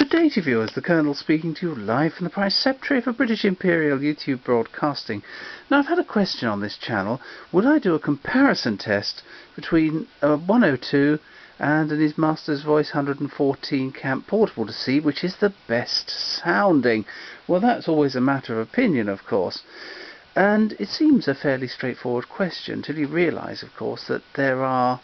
Good day to viewers, the Colonel speaking to you live from the Preceptory for British Imperial YouTube Broadcasting. Now I've had a question on this channel, would I do a comparison test between a 102 and an His Master's Voice 114 Camp Portable to see which is the best sounding? Well, that's always a matter of opinion, of course. And it seems a fairly straightforward question till you realise, of course, that there are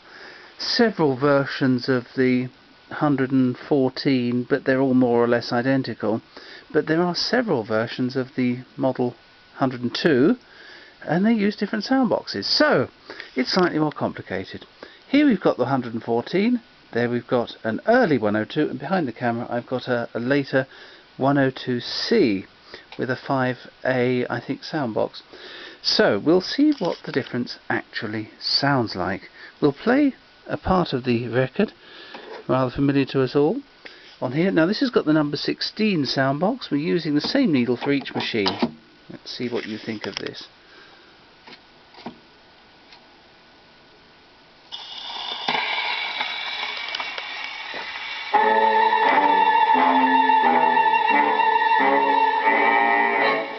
several versions of the 114, but they're all more or less identical. But there are several versions of the model 102, and they use different soundboxes. So it's slightly more complicated. Here we've got the 114, there we've got an early 102, and behind the camera I've got a later 102C with a 5A, I think, soundbox. So we'll see what the difference actually sounds like. We'll play a part of the record, rather familiar to us all, on here. Now this has got the number 16 soundbox. We're using the same needle for each machine. Let's see what you think of this.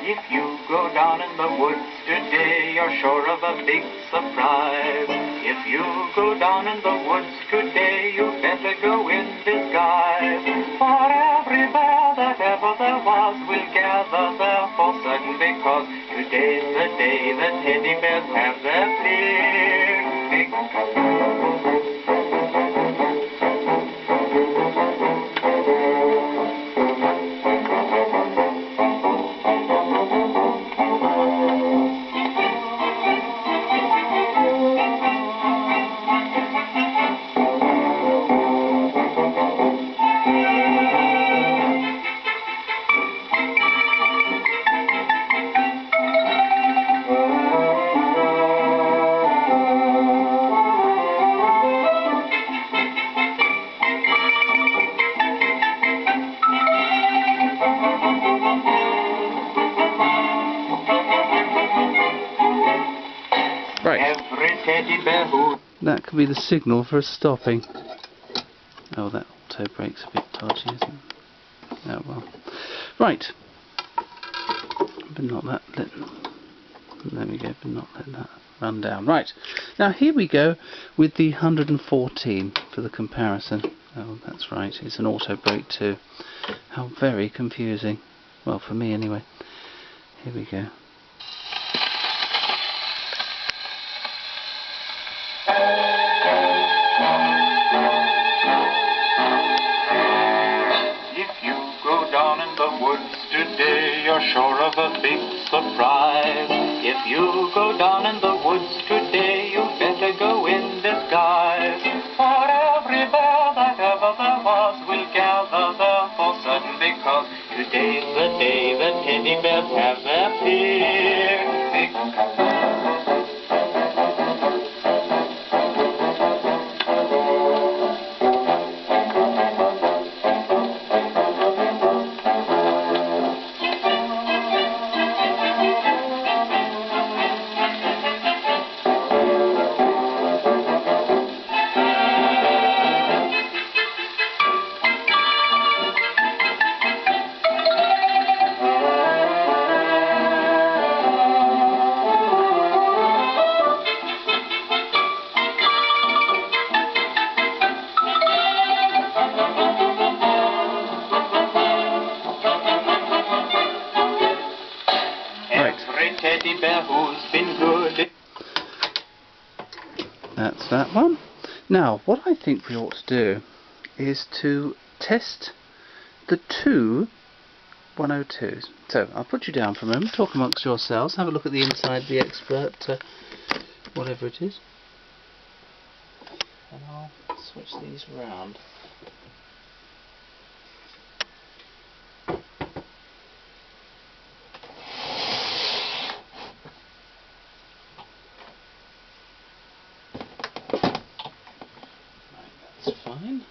If you go down in the woods today, you're sure of a big surprise. If you go down in the woods today, you better go in disguise. For every bear that ever there was will gather there for certain, because today's the day the teddy bears have their picnic. Right. Every teddy bear who... That could be the signal for us stopping. Oh, that auto brake's a bit dodgy, isn't it? Oh well. Right. But not that. There we go, but not let that run down. Right. Now here we go with the 114 for the comparison. Oh, that's right. It's an auto brake too. How very confusing. Well, for me anyway. Here we go. Today you're sure of a big surprise. If you go down in the woods today, you better go in disguise. For every bear that ever there was will gather there for certain, because today's the day the teddy bears have their picnic. Teddy bear who's been good. That's that one. Now, what I think we ought to do is to test the two 102s. So, I'll put you down for a moment, talk amongst yourselves, have a look at the inside of the expert, whatever it is. And I'll switch these round. That's fine.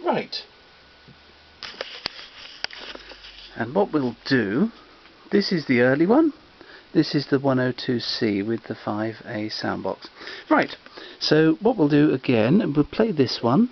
Right. And what we'll do, this is the early one, This is the 102C with the 5A soundbox. Right, so what we'll do again, we'll play this one.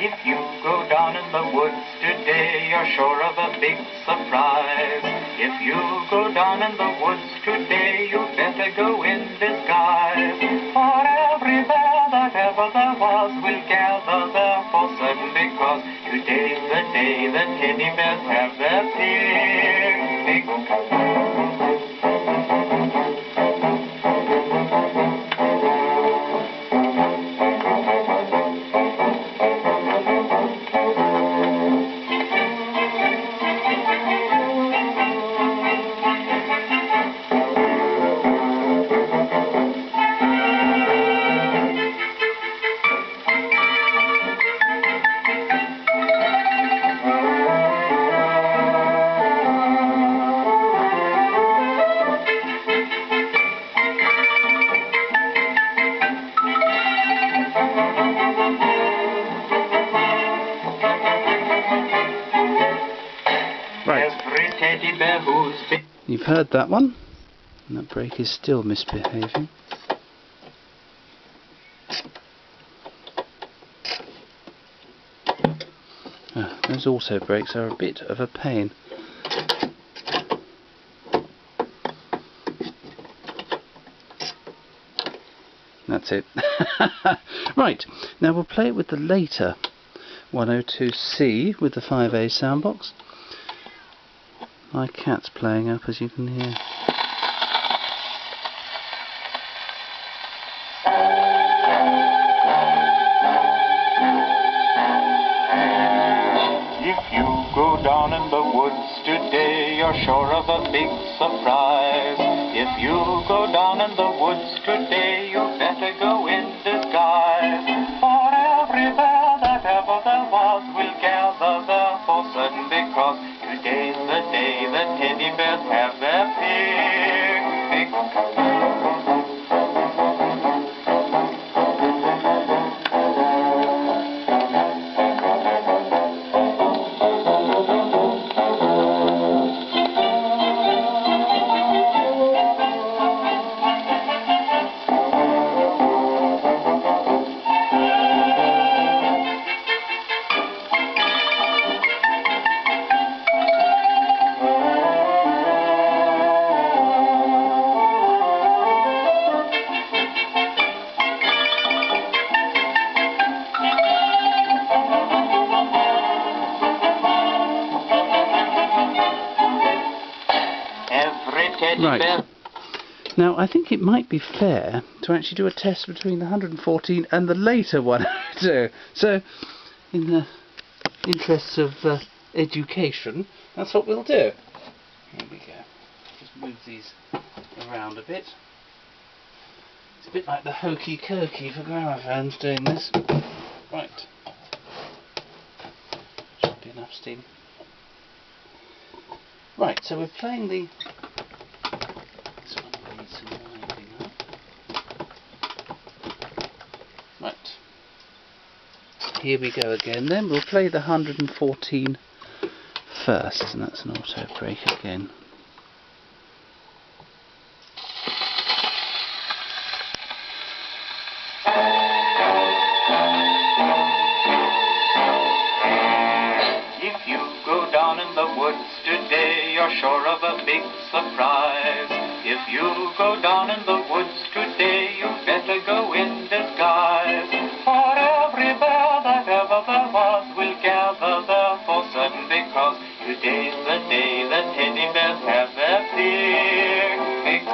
If you go down in the woods today, you're sure of a big surprise. If you go down in the woods today, you better go in disguise. For every bear that ever there was will gather there for certain, because today's the day the teddy bears have their picnic. Every teddy bear who's been... You've heard that one, and that brake is still misbehaving. Those auto brakes are a bit of a pain. That's it. Right, now we'll play it with the later 102C with the 5A soundbox. My cat's playing up, as you can hear. If you go down in the woods today, you're sure of a big surprise. If you go down in the woods today, you better go in disguise. For every bear that ever there was will gather there for certain, because today's the day the teddy bears have their picnic. Right. Now, I think it might be fair to actually do a test between the 114 and the later 102. So, in the interests of education, that's what we'll do. Here we go. Just move these around a bit. It's a bit like the hokey cokey for gramophones doing this. Right. Should be enough steam. Right, so we're playing the... This one needs some winding up. Right. Here we go again then. We'll play the 114 first, and that's an auto brake again. If you go down in the woods today, you're sure of a big surprise. If you go down in the woods today, you better go in disguise. For every bear that ever there was will gather there for certain, because today's the day the teddy bears have their picnic.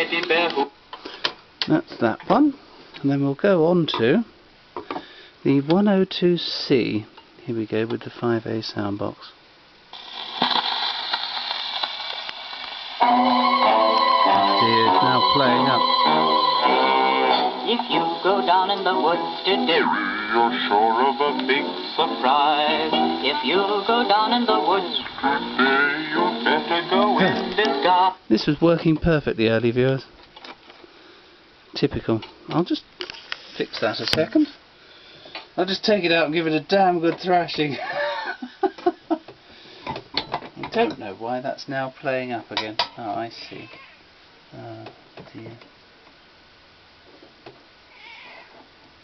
teddy bear who... That's that one. And then we'll go on to the 102C. Here we go with the 5A soundbox. Dear, it's now playing up. If you go down in the woods today, you're sure of a big surprise. If you go down in the woods today, you better go in disguise. This was working perfectly, early viewers. Typical. I'll just fix that a second. I'll just take it out and give it a damn good thrashing. I don't know why that's now playing up again. Oh, I see. Oh, dear.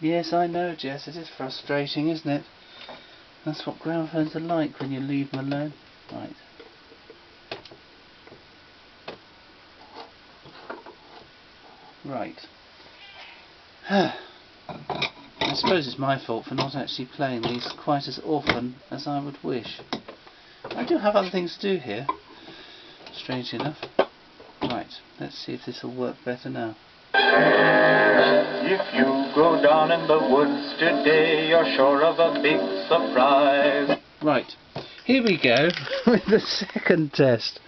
Yes, I know, Jess, it is frustrating, isn't it? That's what gramophones are like when you leave them alone. Right. Right. I suppose it's my fault for not actually playing these quite as often as I would wish. I do have other things to do here, strangely enough. Right, let's see if this will work better now. If you go down in the woods today, you're sure of a big surprise. Right, here we go with the second test.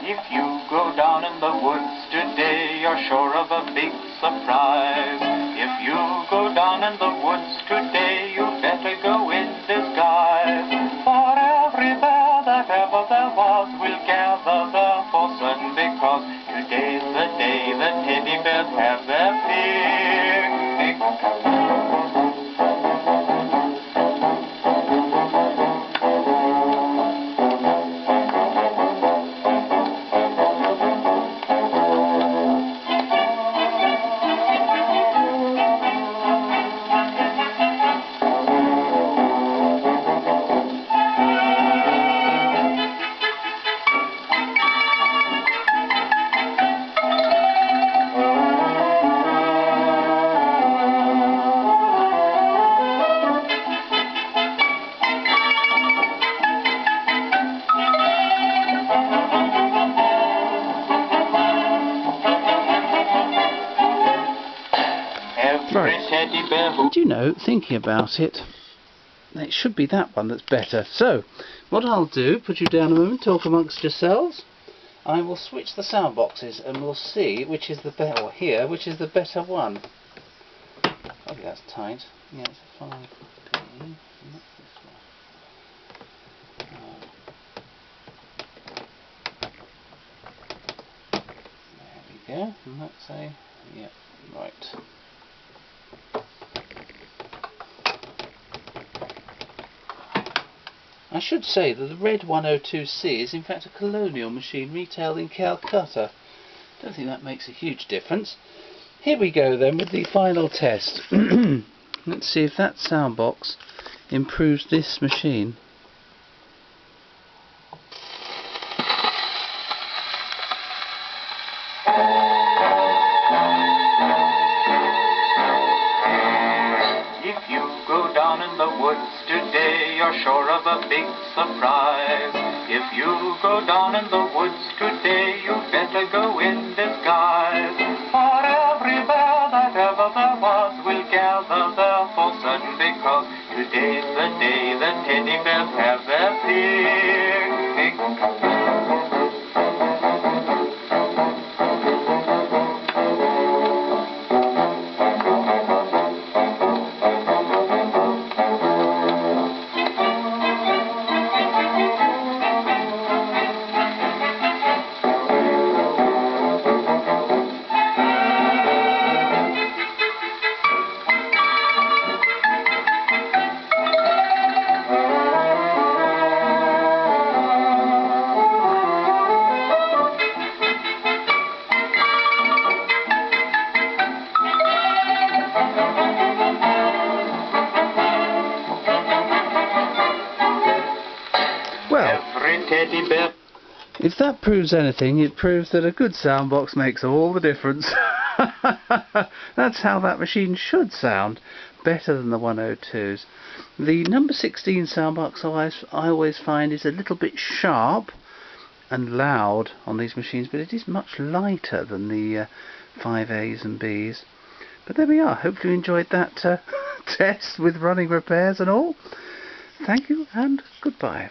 If you go down in the woods today, you're sure of a big surprise. If you go down in the woods today, you better go in disguise. For every bear that ever there was will gather there for certain, because today's the day the teddy bears have their picnic. Right. Do you know, thinking about it, it should be that one that's better. So, what I'll do, put you down a moment, talk amongst yourselves. I will switch the sound boxes and we'll see which is the better, or hear which is the better one. Oh, that's tight. Yeah, it's a 5P. And that's this one. There we go. And that's a, yeah, right. I should say that the red 102C is in fact a colonial machine retailed in Calcutta. Don't think that makes a huge difference. Here we go then with the final test. Let's see if that sound box improves this machine. If you go down in the woods today, you're sure of a big surprise. If you go down in the woods today, you better go in disguise. For every bear that ever there was will gather there for certain, because today's the day the teddy bears have their picnic. If that proves anything, it proves that a good soundbox makes all the difference. That's how that machine should sound, better than the 102s. The number 16 soundbox I always find is a little bit sharp and loud on these machines, but it is much lighter than the 5As and Bs. But there we are. Hopefully you enjoyed that test with running repairs and all. Thank you and goodbye.